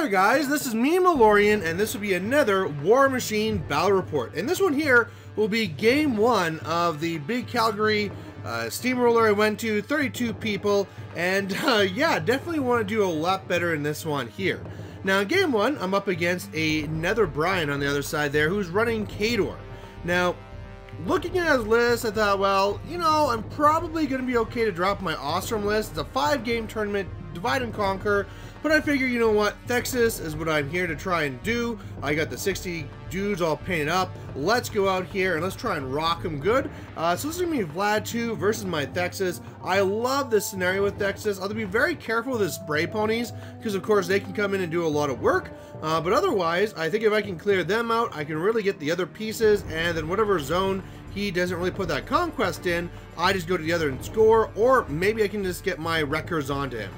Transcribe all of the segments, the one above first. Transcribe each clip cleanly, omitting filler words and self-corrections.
there guys, this is me Malorian, and this will be another War Machine Battle Report. And this one here will be game 1 of the big Calgary steamroller I went to, 32 people, and yeah, definitely want to do a lot better in this one here. Now in game 1, I'm up against another Brian on the other side there who's running Kador. Now, looking at his list, I thought, well, you know, I'm probably going to be okay to drop my Ostrom list. It's a 5-game tournament, divide and conquer. But I figure, you know what, Thexus is what I'm here to try and do. I got the 60 dudes all painted up. Let's go out here and let's try and rock them good. So this is going to be Vlad2 versus my Thexus. I love this scenario with Thexus. I'll have to be very careful with his spray ponies because, of course, they can come in and do a lot of work. But otherwise, I think if I can clear them out, I can really get the other pieces, and then whatever zone he doesn't really put that conquest in, I just go to the other and score, or maybe I can just get my wreckers onto him.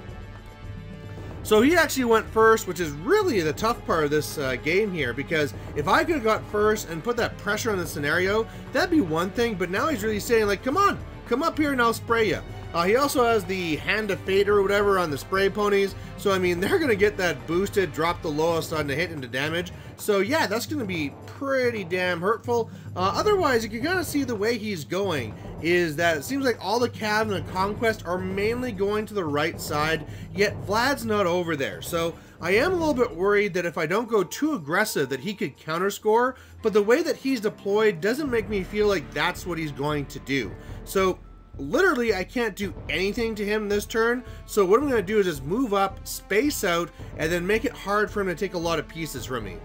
So he actually went first, which is really the tough part of this game here, because if I could have got first and put that pressure on the scenario, that'd be one thing, but now he's really saying, like, come on, come up here and I'll spray you. He also has the Hand of Fate or whatever on the spray ponies, so I mean, they're going to get that boosted, drop the lowest on the hit into damage. So yeah, that's going to be pretty damn hurtful. Otherwise, you can kind of see the way he's going is that it seems like all the Cav and the Conquest are mainly going to the right side, yet Vlad's not over there. So I am a little bit worried that if I don't go too aggressive that he could counter score, but the way that he's deployed doesn't make me feel like that's what he's going to do. So literally, I can't do anything to him this turn, so what I'm going to do is just move up, space out, and then make it hard for him to take a lot of pieces from me.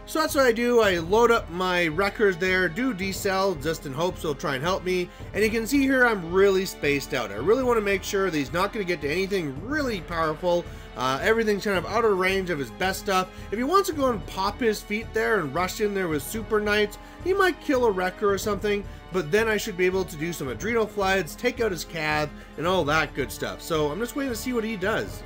So that's what I do. I load up my wreckers there, do decel just in hopes he'll try and help me, and you can see here I'm really spaced out. I really want to make sure that he's not going to get to anything really powerful. Everything's kind of out of range of his best stuff. If he wants to go and pop his feet there and rush in there with Super Knights, he might kill a wrecker or something, but then I should be able to do some Adrenal Floods, take out his Cav, and all that good stuff. So I'm just waiting to see what he does.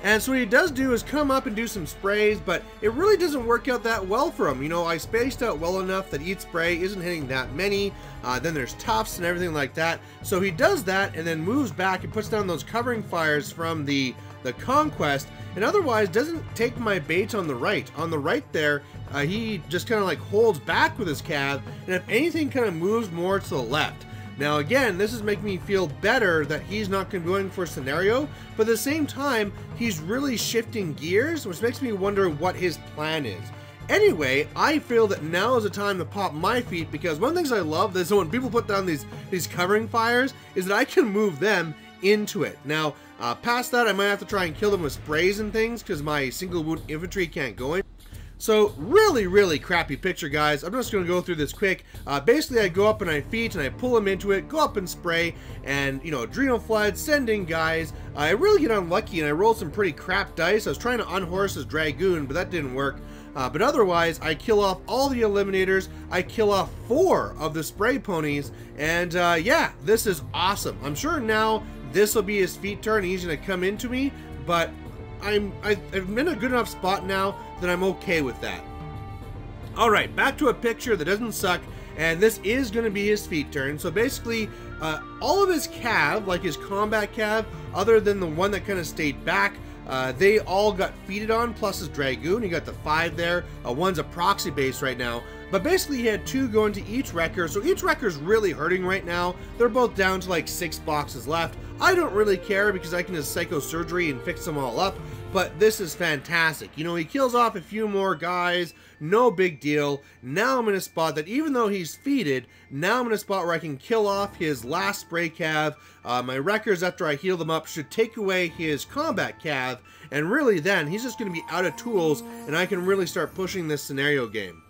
And so what he does do is come up and do some sprays, but it really doesn't work out that well for him. You know, I spaced out well enough that each spray isn't hitting that many. Then there's tufts and everything like that. So he does that and then moves back and puts down those covering fires from the Conquest, and otherwise doesn't take my bait on the right. On the right there, he just kind of like holds back with his Cav, and if anything kind of moves more to the left. Now again, this is making me feel better that he's not going for scenario, but at the same time, he's really shifting gears, which makes me wonder what his plan is. Anyway, I feel that now is the time to pop my feet, because one of the things I love is when people put down these covering fires, is that I can move them into it. Now, past that, I might have to try and kill them with sprays and things, because my single wound infantry can't go in. So really crappy picture, guys. I'm just going to go through this quick. Basically, I go up and I feet and I pull them into it, go up and spray, and, you know, Adrenal Flood, send in guys. I really get unlucky and I roll some pretty crap dice. I was trying to unhorse his Dragoon, but that didn't work. But otherwise, I kill off all the Eliminators. I kill off 4 of the spray ponies, and yeah, this is awesome. I'm sure now this will be his feet turn. He's going to come into me, but I'm in a good enough spot now that I'm okay with that. Alright, back to a picture that doesn't suck, and this is going to be his feet turn. So basically, all of his Cav, like his combat Cav, other than the one that kind of stayed back, they all got feeded on, plus his Dragoon. He got the 5 there. One's a proxy base right now. But basically he had 2 going to each wrecker, so each wrecker's really hurting right now. They're both down to like 6 boxes left. I don't really care because I can just Psycho Surgery and fix them all up, but this is fantastic. You know, he kills off a few more guys, no big deal. Now I'm in a spot that even though he's feeded, now I'm in a spot where I can kill off his last spray Cav. My wreckers, after I heal them up, should take away his combat Cav, and really then he's just going to be out of tools and I can really start pushing this scenario game.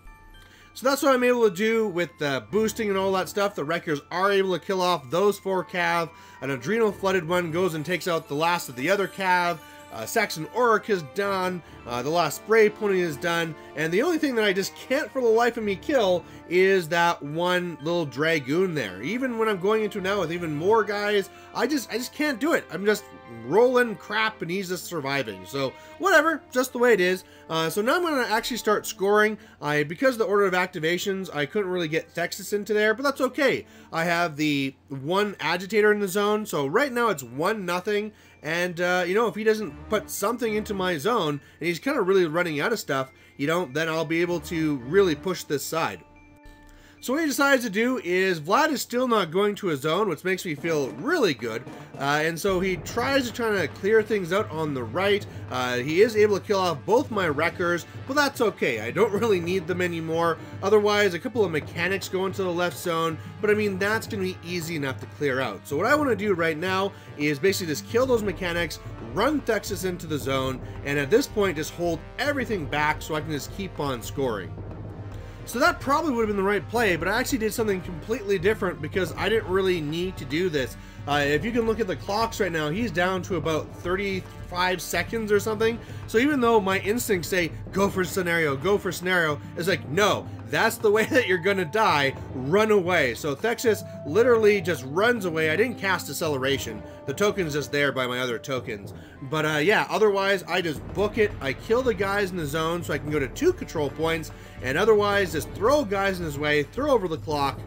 So that's what I'm able to do with the boosting and all that stuff. The wreckers are able to kill off those 4 Cav. An Adrenal Flooded one goes and takes out the last of the other Cav. Saxon Auric is done, the last spray pony is done, and the only thing that I just can't for the life of me kill is that one little Dragoon there. Even when I'm going into now with even more guys, I just can't do it. I'm just rolling crap and he's just surviving. So whatever, just the way it is. So now I'm going to actually start scoring. Because of the order of activations, I couldn't really get Thexus into there, but that's okay. I have the 1 agitator in the zone, so right now it's 1-0, And, you know, if he doesn't put something into my zone, and he's kind of really running out of stuff, you know, then I'll be able to really push this side. So what he decides to do is Vlad is still not going to his zone, which makes me feel really good. And so he tries to clear things out on the right. He is able to kill off both my wreckers, but that's okay. I don't really need them anymore. Otherwise, a couple of mechanics go into the left zone, but I mean, that's going to be easy enough to clear out. So what I want to do right now is basically just kill those mechanics, run Thexus into the zone, and at this point just hold everything back so I can just keep on scoring. So that probably would have been the right play, but I actually did something completely different because I didn't really need to do this. If you can look at the clocks right now, he's down to about 35 seconds or something. So even though my instincts say, go for scenario, it's like, no, that's the way that you're gonna die, run away. So Thexus literally just runs away. I didn't cast acceleration. The token's just there by my other tokens. But yeah, otherwise I just book it. I kill the guys in the zone so I can go to 2 control points, and otherwise just throw guys in his way, throw over the clock.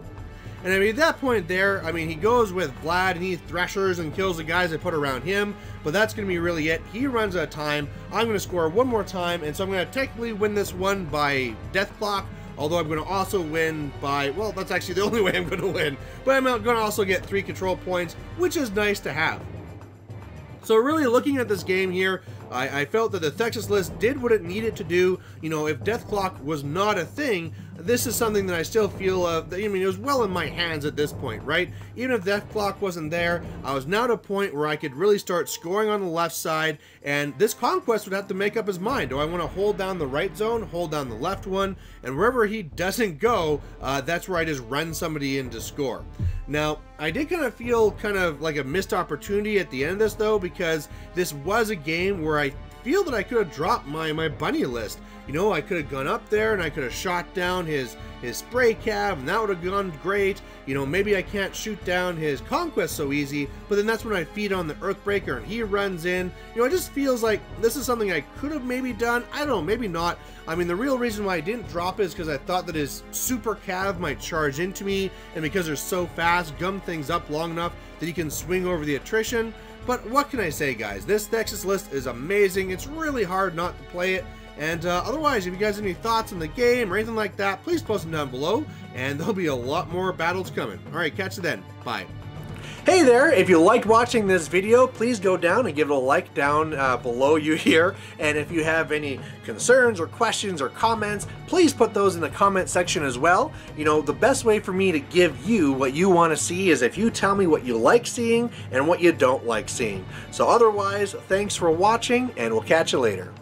And I mean, at that point there, I mean, he goes with Vlad and he threshers and kills the guys I put around him, but that's going to be really it. He runs out of time. I'm going to score one more time, and so I'm going to technically win this one by death clock, although I'm going to also win by, well, that's actually the only way I'm going to win, but I'm going to also get 3 control points, which is nice to have. So really looking at this game here, I felt that the Thexus list did what it needed to do. You know, if Death Clock was not a thing, this is something that I still feel, I mean, it was well in my hands at this point, right? Even if Death Clock wasn't there, I was now at a point where I could really start scoring on the left side, and this Conquest would have to make up his mind. Do I want to hold down the right zone, hold down the left one, and wherever he doesn't go, that's where I just run somebody in to score. Now, I did kind of feel kind of like a missed opportunity at the end of this, though, because this was a game where I feel that I could have dropped my bunny list. You know, I could have gone up there and I could have shot down his spray cav, and that would have gone great. You know, maybe I can't shoot down his Conquest so easy, but then that's when I feed on the Earthbreaker and he runs in. You know, it just feels like this is something I could have maybe done. I don't know, maybe not. I mean, the real reason why I didn't drop it is because I thought that his super cav might charge into me, and because they're so fast, gum things up long enough that he can swing over the attrition. But what can I say, guys? This Thexus list is amazing. It's really hard not to play it. And otherwise, if you guys have any thoughts on the game or anything like that, please post them down below, and there'll be a lot more battles coming. Alright, catch you then. Bye. Hey there, if you liked watching this video, please go down and give it a like down below you here. And if you have any concerns or questions or comments, please put those in the comment section as well. You know, the best way for me to give you what you want to see is if you tell me what you like seeing and what you don't like seeing. So otherwise, thanks for watching, and we'll catch you later.